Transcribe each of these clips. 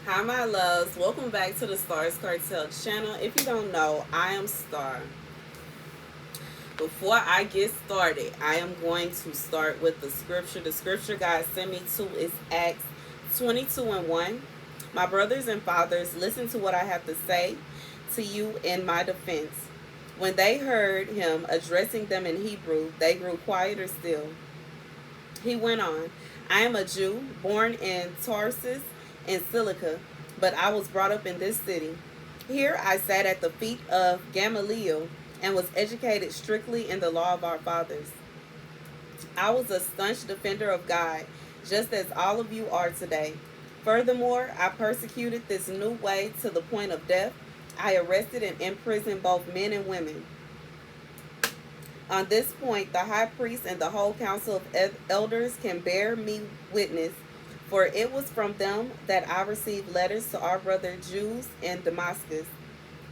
Hi my loves, welcome back to the Starscartel channel. If you don't know, I am Star. Before I get started, I am going to start with the scripture. The scripture God sent me to is Acts 22:1. My brothers and fathers, listen to what I have to say to you in my defense. When they heard him addressing them in Hebrew, they grew quieter still. He went on, I am a Jew, born in Tarsus in Cilicia, but I was brought up in this city. Here I sat at the feet of Gamaliel and was educated strictly in the law of our fathers. I was a staunch defender of God, just as all of you are today. Furthermore, I persecuted this new way to the point of death. I arrested and imprisoned both men and women. On this point, the high priest and the whole council of elders can bear me witness, for it was from them that I received letters to our brother Jews in Damascus.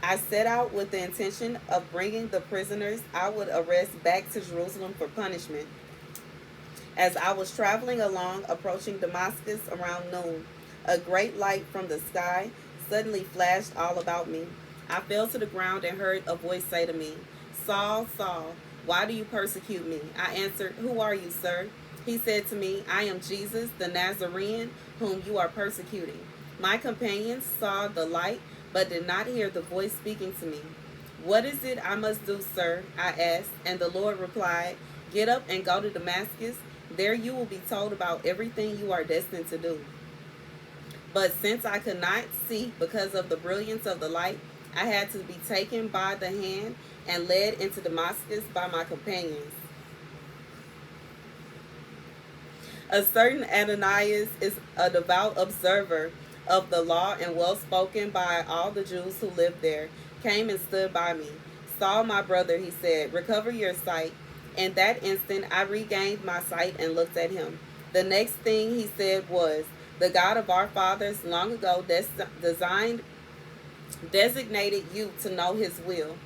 I set out with the intention of bringing the prisoners I would arrest back to Jerusalem for punishment. As I was traveling along, approaching Damascus around noon, a great light from the sky suddenly flashed all about me. I fell to the ground and heard a voice say to me, Saul, Saul, why do you persecute me? I answered, Who are you, sir? He said to me, I am Jesus, the Nazarene, whom you are persecuting. My companions saw the light, but did not hear the voice speaking to me. What is it I must do, sir? I asked, and the Lord replied, Get up and go to Damascus. There you will be told about everything you are destined to do. But since I could not see because of the brilliance of the light, I had to be taken by the hand and led into Damascus by my companions. A certain Ananias is a devout observer of the law and well spoken by all the Jews who lived there, came and stood by me. Saul, my brother, he said, recover your sight. In that instant, I regained my sight and looked at him. The next thing he said was, the God of our fathers long ago designated you to know his will,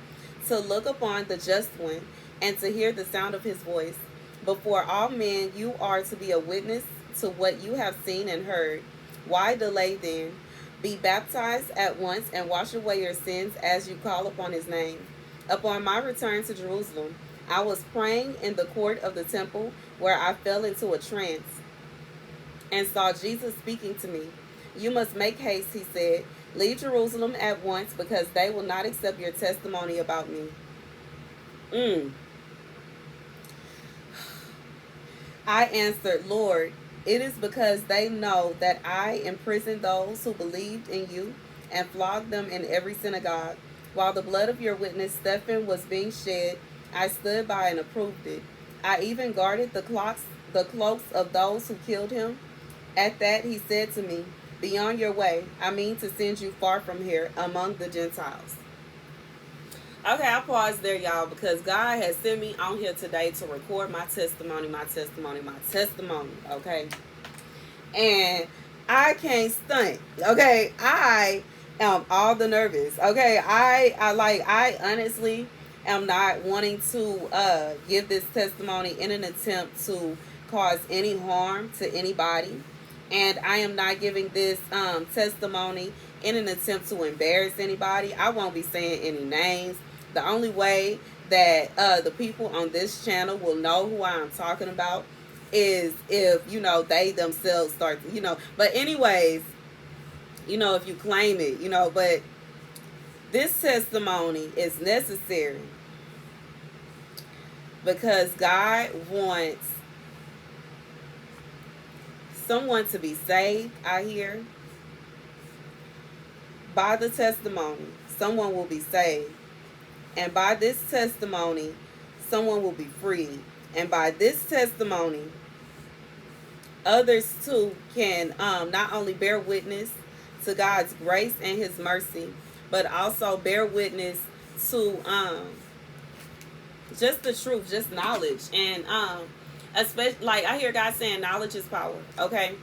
to look upon the just one, and to hear the sound of his voice. Before all men, you are to be a witness to what you have seen and heard. Why delay then? Be baptized at once and wash away your sins as you call upon his name. Upon my return to Jerusalem, I was praying in the court of the temple, where I fell into a trance and saw Jesus speaking to me. You must make haste, he said. Leave Jerusalem at once, because they will not accept your testimony about me. I answered, Lord, it is because they know that I imprisoned those who believed in you and flogged them in every synagogue. While the blood of your witness Stephen was being shed, I stood by and approved it. I even guarded the cloaks of those who killed him. At that he said to me, Be on your way. I mean to send you far from here among the Gentiles. Okay, I paused there, y'all, because God has sent me on here today to record my testimony, okay? And I can't stunt, okay? I am all the nervous, okay? I honestly am not wanting to give this testimony in an attempt to cause any harm to anybody. And I am not giving this testimony in an attempt to embarrass anybody. I won't be saying any names. The only way that the people on this channel will know who I'm talking about is if, they themselves start, But anyways, if you claim it, but this testimony is necessary because God wants someone to be saved out here. By the testimony, someone will be saved. And by this testimony, someone will be freed. And by this testimony, others too can not only bear witness to God's grace and his mercy, but also bear witness to just the truth, just knowledge. And especially, like I hear God saying, knowledge is power. Okay,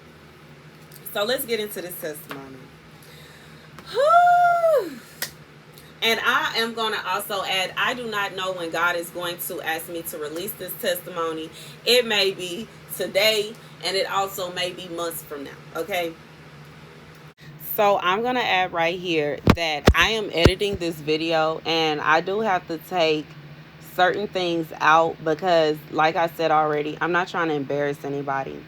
so let's get into this testimony. And I am going to also add, I do not know when God is going to ask me to release this testimony. It may be today, and it also may be months from now, okay? So I'm going to add right here that I am editing this video, and I do have to take certain things out because, like I said already, I'm not trying to embarrass anybody.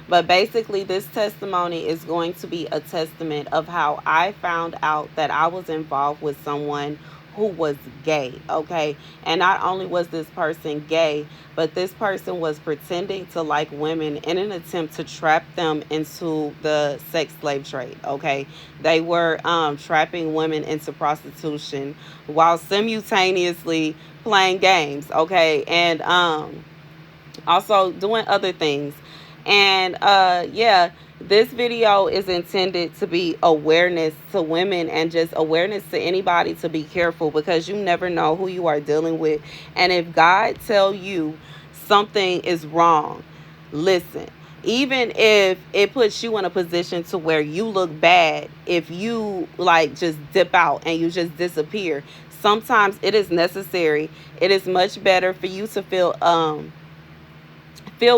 But basically, this testimony is going to be a testament of how I found out that I was involved with someone who was gay, okay? And not only was this person gay, but this person was pretending to like women in an attempt to trap them into the sex slave trade, okay? They were trapping women into prostitution while simultaneously playing games, okay? And also doing other things. And yeah, this video is intended to be awareness to women and just awareness to anybody to be careful, because you never know who you are dealing with. And if God tell you something is wrong, listen. Even if it puts you in a position to where you look bad, if you like just dip out and you just disappear, sometimes it is necessary. It is much better for you to feel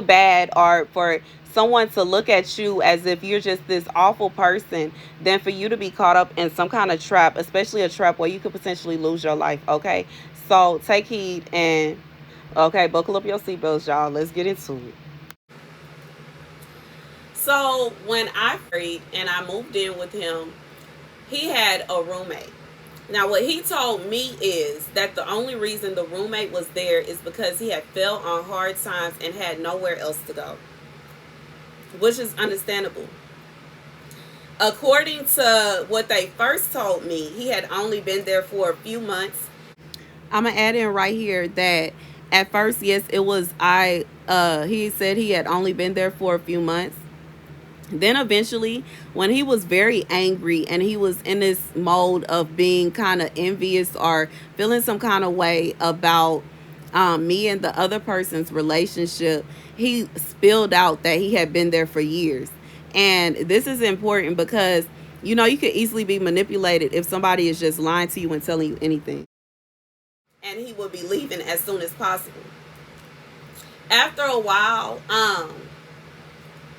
bad, or for someone to look at you as if you're just this awful person, than for you to be caught up in some kind of trap, especially a trap where you could potentially lose your life, okay? So take heed, and okay, buckle up your seatbelts, y'all. Let's get into it. So when I married and I moved in with him, he had a roommate. Now, what he told me is that the only reason the roommate was there is because he had fell on hard times and had nowhere else to go, which is understandable. According to what they first told me, he had only been there for a few months. I'm going to add in right here that at first, yes, it was he said he had only been there for a few months. Then eventually, when he was very angry and he was in this mode of being kind of envious or feeling some kind of way about me and the other person's relationship, he spilled out that he had been there for years. And this is important because, you know, you could easily be manipulated if somebody is just lying to you and telling you anything. And he would be leaving as soon as possible. After a while,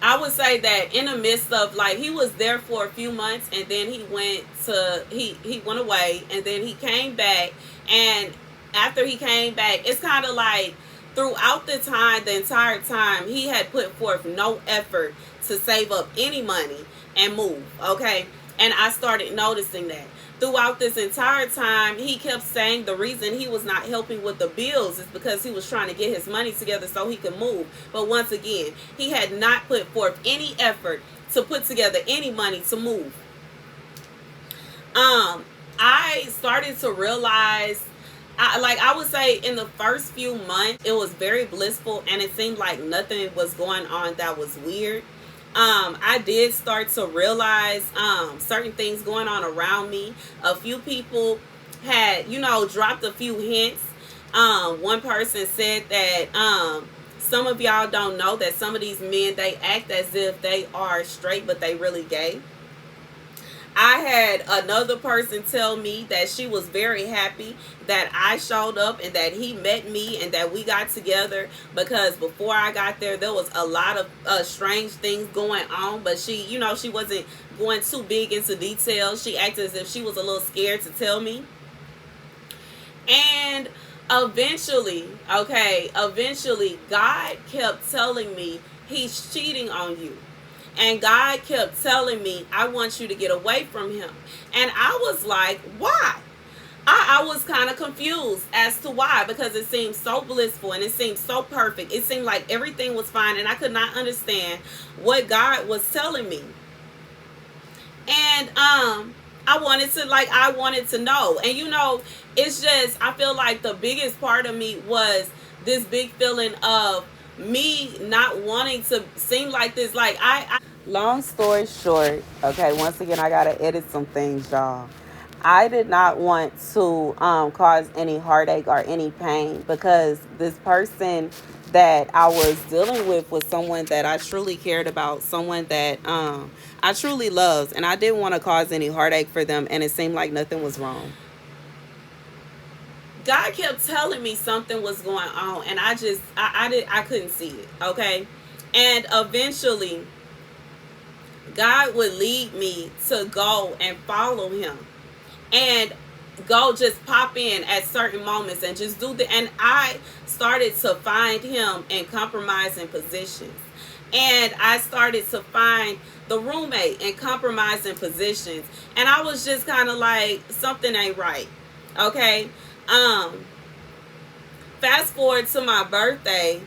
I would say that in the midst of, like, he was there for a few months, and then he went away, and then he came back. And after he came back, it's kind of like throughout the entire time, he had put forth no effort to save up any money and move, okay? And I started noticing that. Throughout this entire time, he kept saying the reason he was not helping with the bills is because he was trying to get his money together so he could move. But once again, he had not put forth any effort to put together any money to move. I started to realize, I would say in the first few months, it was very blissful, and it seemed like nothing was going on that was weird. I did start to realize certain things going on around me. A few people had, dropped a few hints. One person said that some of y'all don't know that some of these men, they act as if they are straight, but they really gay. I had another person tell me that she was very happy that I showed up and that he met me and that we got together, because before I got there was a lot of strange things going on, but she wasn't going too big into details. She acted as if she was a little scared to tell me. And eventually, God kept telling me he's cheating on you. And God kept telling me, I want you to get away from him. And I was like, why? I was kind of confused as to why, because it seemed so blissful and it seemed so perfect. It seemed like everything was fine, and I could not understand what God was telling me. And I wanted to know. And it's just, I feel like the biggest part of me was this big feeling of me not wanting to seem like this. Long story short, okay, once again, I gotta edit some things, y'all. I did not want to cause any heartache or any pain, because this person that I was dealing with was someone that I truly cared about, someone that I truly loved, and I didn't want to cause any heartache for them, and it seemed like nothing was wrong. God kept telling me something was going on, and I couldn't see it, okay? And eventually, God would lead me to go and follow him and go just pop in at certain moments and just do the, and I started to find him in compromising positions. And I started to find the roommate in compromising positions. And I was just kind of like, something ain't right. Okay. Fast forward to my birthday.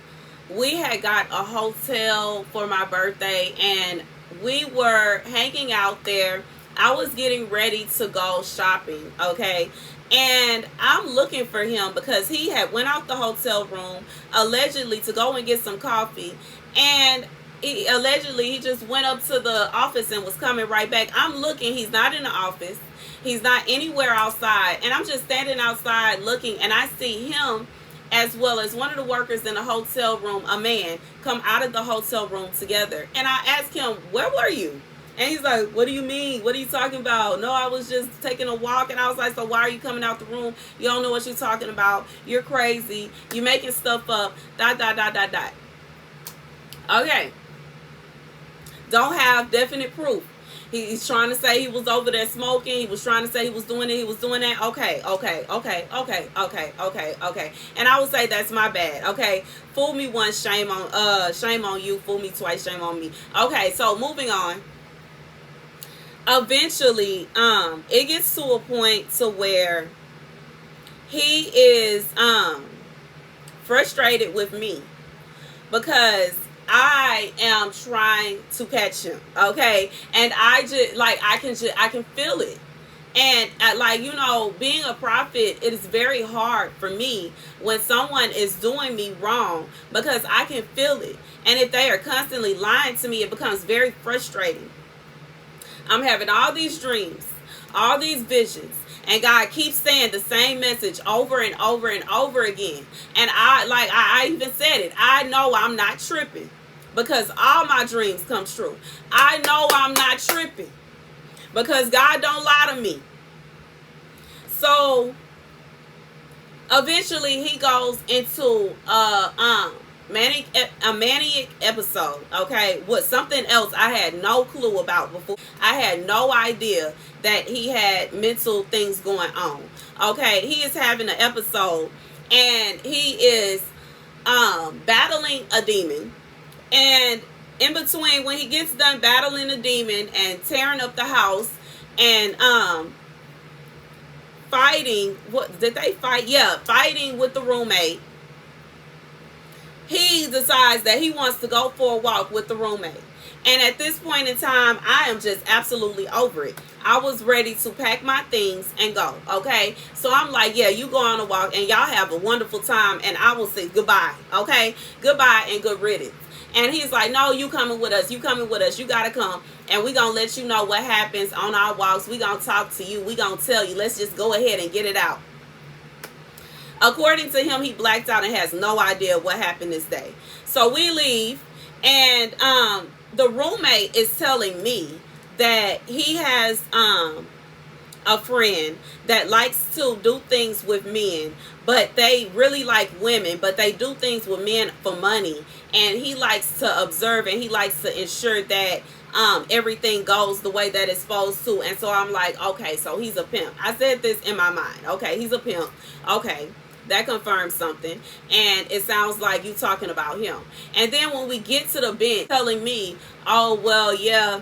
We had got a hotel for my birthday and we were hanging out there. I was getting ready to go shopping, okay? And I'm looking for him because he had went out the hotel room allegedly to go and get some coffee. And he just went up to the office and was coming right back. I'm looking, he's not in the office. He's not anywhere outside. And I'm just standing outside looking, and I see him as well as one of the workers in the hotel room, a man, come out of the hotel room together. And I asked him, where were you? And he's like, what do you mean? What are you talking about? No, I was just taking a walk. And I was like, so why are you coming out the room? You don't know what you're talking about. You're crazy. You're making stuff up. ... Okay. Don't have definite proof. He's trying to say he was over there smoking. He was trying to say he was doing it. He was doing that. Okay. And I would say that's my bad. Okay. Fool me once, shame on you. Fool me twice, shame on me. Okay. So moving on. Eventually, it gets to a point to where he is frustrated with me because I am trying to catch him, okay? And I just like I can feel it. And like, you know, being a prophet, it is very hard for me when someone is doing me wrong because I can feel it. And if they are constantly lying to me, it becomes very frustrating. I'm having all these dreams, all these visions, and God keeps saying the same message over and over and over again. And I even said it. I know I'm not tripping because all my dreams come true. I know I'm not tripping because God don't lie to me. So eventually he goes into a manic episode, okay, with something else I had no clue about before. I had no idea that he had mental things going on. Okay, he is having an episode and he is battling a demon, and in between when he gets done battling a demon and tearing up the house and fighting, what did they fight? Yeah, fighting with the roommate. He decides that he wants to go for a walk with the roommate. And at this point in time, I am just absolutely over it. I was ready to pack my things and go, okay? So I'm like, yeah, you go on a walk and y'all have a wonderful time and I will say goodbye, okay? Goodbye and good riddance. And he's like, no, you coming with us. You coming with us. You got to come. And we going to let you know what happens on our walks. We going to talk to you. We going to tell you. Let's just go ahead and get it out. According to him, he blacked out and has no idea what happened this day. So we leave, and the roommate is telling me that he has a friend that likes to do things with men, but they really like women, but they do things with men for money. And he likes to observe and he likes to ensure that everything goes the way that it's supposed to. And so I'm like, okay, so he's a pimp. I said this in my mind. Okay, he's a pimp. Okay. That confirms something. And it sounds like you talking about him. And then when we get to the bench, telling me, oh, well, yeah,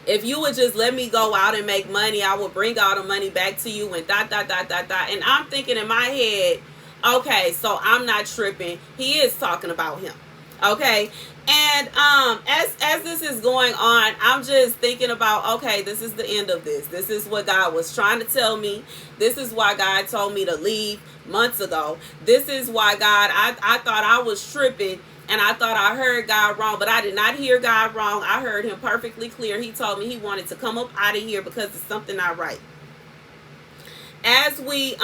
if you would just let me go out and make money, I will bring all the money back to you and ... And I'm thinking in my head, okay, so I'm not tripping. He is talking about him. Okay. And as this is going on, I'm just thinking about, okay, this is the end of this. This is what God was trying to tell me. This is why God told me to leave months ago. This is why God, I thought I was tripping and I thought I heard God wrong, but I did not hear God wrong. I heard him perfectly clear. He told me he wanted to come up out of here because it's something not right. As we,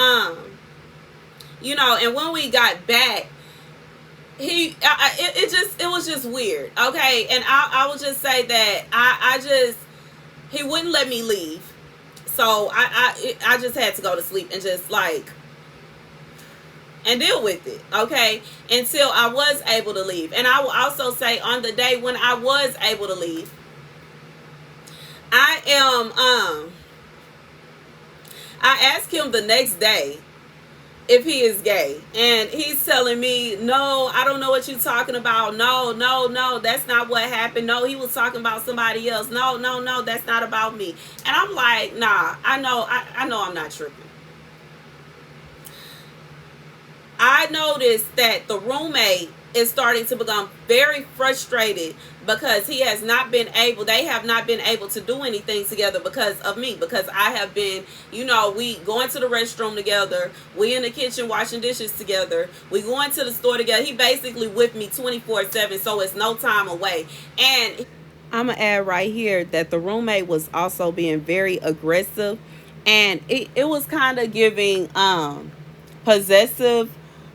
you know, and when we got back, it was just weird. Okay. And I will just say that he wouldn't let me leave. So I just had to go to sleep and just like, and deal with it. Okay. Until I was able to leave. And I will also say on the day when I was able to leave, I am I asked him the next day if he is gay, and he's telling me, no, I don't know what you're talking about. No, no, no, that's not what happened. No, he was talking about somebody else. No, no, no, that's not about me. And I'm like, nah, I know I'm not tripping. I noticed that the roommate is starting to become very frustrated because they have not been able to do anything together because of me. Because I have been, we going to the restroom together. We in the kitchen washing dishes together. We going to the store together. He basically with me 24/7, so it's no time away. And I'm going to add right here that the roommate was also being very aggressive. And it was kind of giving possessive,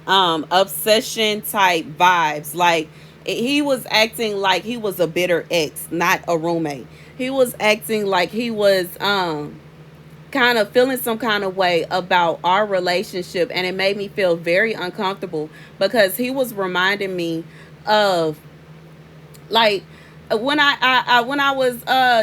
obsession type vibes. Like, he was acting like he was a bitter ex, not a roommate. He was acting like he was kind of feeling some kind of way about our relationship, and it made me feel very uncomfortable because he was reminding me of, like, when I was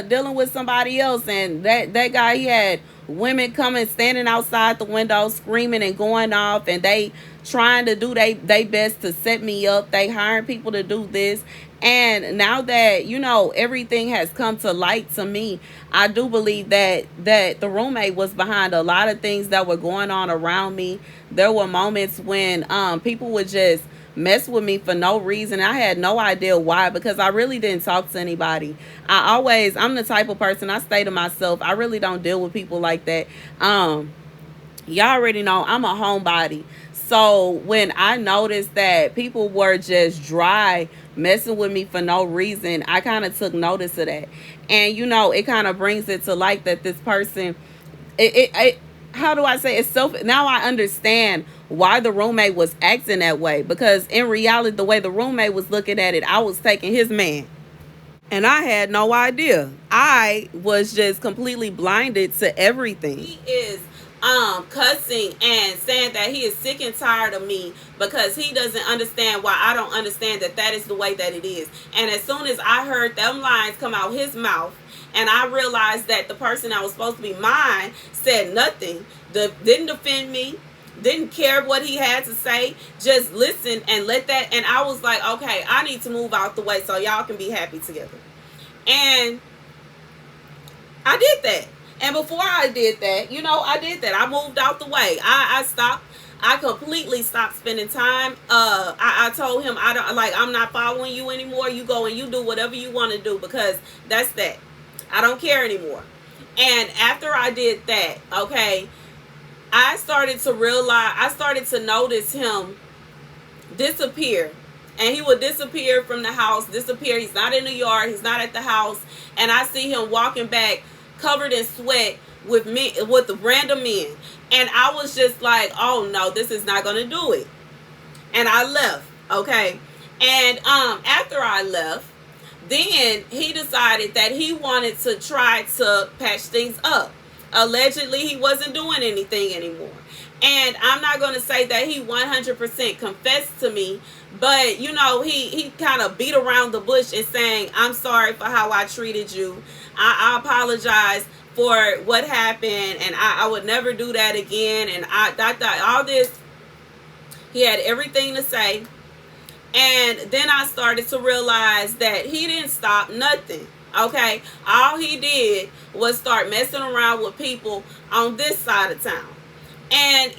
dealing with somebody else, and that guy, he had women coming, standing outside the window screaming and going off, and they trying to do they best to set me up. They hiring people to do this. And now that everything has come to light to me, I do believe that the roommate was behind a lot of things that were going on around me. There were moments when people would just mess with me for no reason. I had no idea why, because I really didn't talk to anybody. I'm the type of person, I stay to myself. I really don't deal with people like that. Y'all already know I'm a homebody. So when I noticed that people were just dry messing with me for no reason, I kind of took notice of that. And it kind of brings it to light that this person, it how do I say, it's self. Now I understand why the roommate was acting that way, because in reality, the way the roommate was looking at it, I was taking his man. And I had no idea. I was just completely blinded to everything. He is cussing and saying that he is sick and tired of me because he doesn't understand why I don't understand that is the way that it is. And as soon as I heard them lines come out his mouth, and I realized that the person that was supposed to be mine said nothing, didn't defend me, didn't care what he had to say, just listen and let that. And I was like, okay, I need to move out the way so y'all can be happy together. And I did that. And before I did that, I did that. I moved out the way. I stopped. I completely stopped spending time. I told him, I'm not following you anymore. You go and you do whatever you want to do, because that's that. I don't care anymore. And after I did that, okay, I started to notice him disappear. And he would disappear from the house, disappear. He's not in the yard. He's not at the house. And I see him walking back covered in sweat with random men. And I was just like, oh no, this is not going to do it. And I left, okay? And after I left, then he decided that he wanted to try to patch things up. Allegedly, he wasn't doing anything anymore. And I'm not going to say that he 100% confessed to me, but, he kind of beat around the bush and saying, I'm sorry for how I treated you. I apologize for what happened, and I would never do that again. And all this, he had everything to say. And then I started to realize that he didn't stop nothing. Okay, all he did was start messing around with people on this side of town. And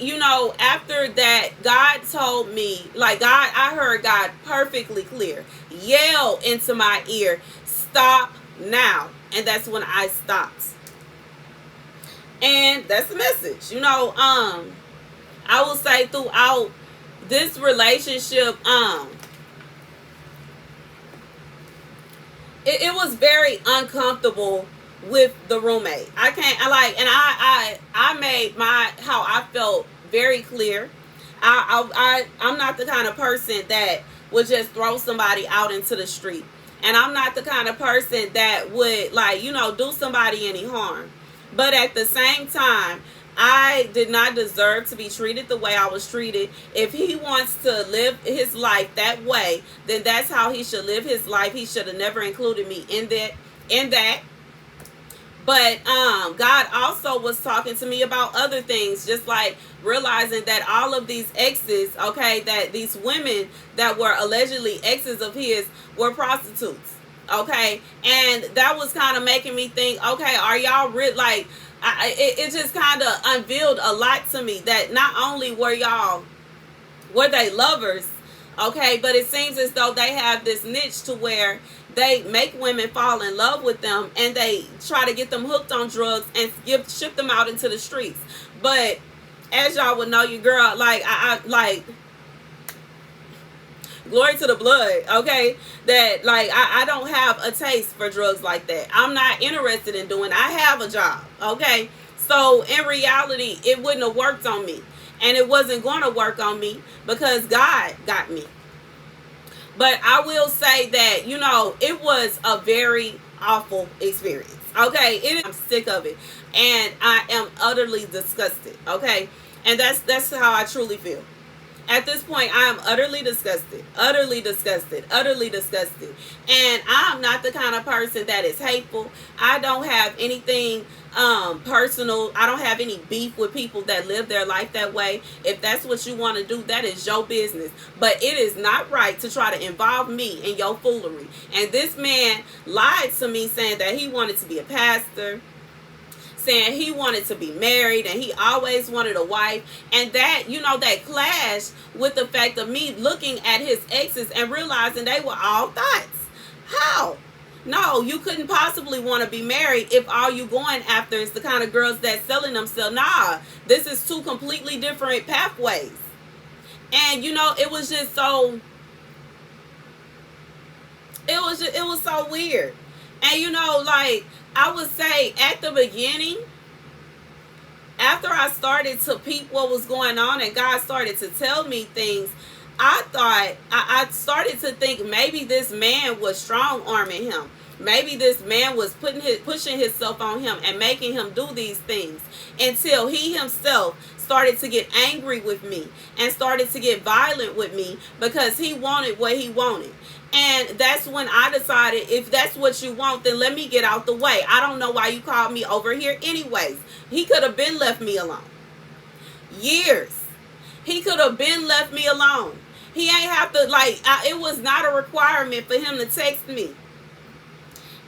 after that, God told me, I heard God perfectly clear yell into my ear, stop now. And that's when I stopped. And that's the message. I will say throughout this relationship, it was very uncomfortable with the roommate. I made how I felt very clear. I'm not the kind of person that would just throw somebody out into the street. And I'm not the kind of person that would do somebody any harm. But at the same time, I did not deserve to be treated the way I was treated. If he wants to live his life that way, then that's how he should live his life. He should have never included me in that. But God also was talking to me about other things, just like realizing that all of these exes, okay, that these women that were allegedly exes of his were prostitutes, okay, and that was kind of making me think, okay, are y'all like, it just kind of unveiled a lot to me that not only were they lovers, okay, but it seems as though they have this niche to where they make women fall in love with them, and they try to get them hooked on drugs and ship them out into the streets. But as y'all would know, your girl, like I like, glory to the blood, okay, that like I don't have a taste for drugs like that. I'm not interested in doing. I have a job, okay, so in reality it wouldn't have worked on me, and it wasn't going to work on me because God got me. But I will say that, you know, it was a very awful experience. Okay, I'm sick of it, and I am utterly disgusted. Okay, and that's how I truly feel. At this point, I am utterly disgusted, utterly disgusted, utterly disgusted. And I'm not the kind of person that is hateful. I don't have anything personal. I don't have any beef with people that live their life that way. If that's what you want to do, that is your business. But it is not right to try to involve me in your foolery. And this man lied to me saying that he wanted to be a pastor, saying he wanted to be married, and he always wanted a wife. And that, you know, that clashed with the fact of me looking at his exes and realizing they were all thoughts. How? No, you couldn't possibly want to be married if all you going after is the kind of girls that's selling themselves. Nah, this is two completely different pathways. And you know, it was just so, it was so weird. And you know, like I would say at the beginning, after I started to peep what was going on and God started to tell me things, I thought, I started to think maybe this man was strong arming him. Maybe this man was pushing himself on him and making him do these things, until he himself started to get angry with me and started to get violent with me because he wanted what he wanted. And that's when I decided, if that's what you want, then let me get out the way. I don't know why you called me over here anyways. He could have been left me alone. Years. He could have been left me alone. He ain't have to, like, it was not a requirement for him to text me.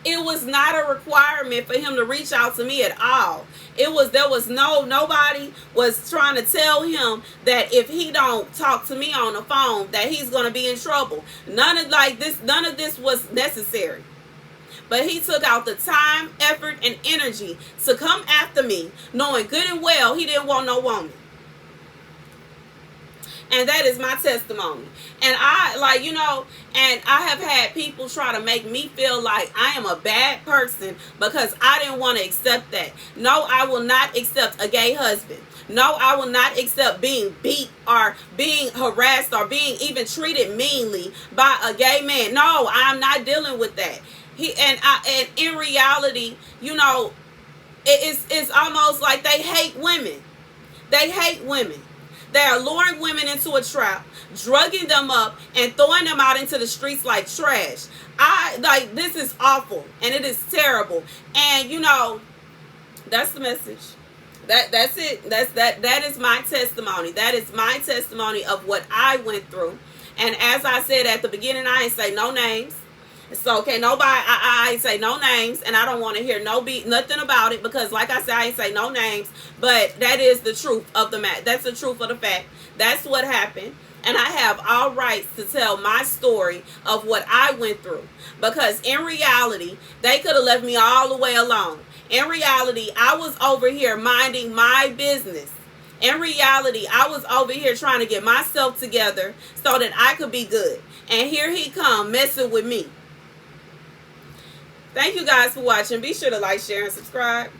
It was not a requirement for him to reach out to me at all. Nobody was trying to tell him that if he don't talk to me on the phone that he's going to be in trouble. None of this was necessary. But he took out the time, effort, and energy to come after me, knowing good and well he didn't want no woman. And that is my testimony. And I, like, you know, and I have had people try to make me feel like I am a bad person because I didn't want to accept that. No, I will not accept a gay husband. No, I will not accept being beat or being harassed or being even treated meanly by a gay man. No, I'm not dealing with that. And in reality, you know, it's almost like they hate women. They hate women. They are luring women into a trap, drugging them up, and throwing them out into the streets like trash. This is awful, and it is terrible. And you know, that's the message. That's it. That is my testimony. That is my testimony of what I went through. And as I said at the beginning, I ain't say no names. So, okay, nobody, I ain't say no names, and I don't want to hear nothing about it, because like I said, I ain't say no names, but that is the truth of the matter. That's the truth of the fact. That's what happened, and I have all rights to tell my story of what I went through, because in reality, they could have left me all the way alone. In reality, I was over here minding my business. In reality, I was over here trying to get myself together so that I could be good, and here he come messing with me. Thank you guys for watching. Be sure to like, share, and subscribe.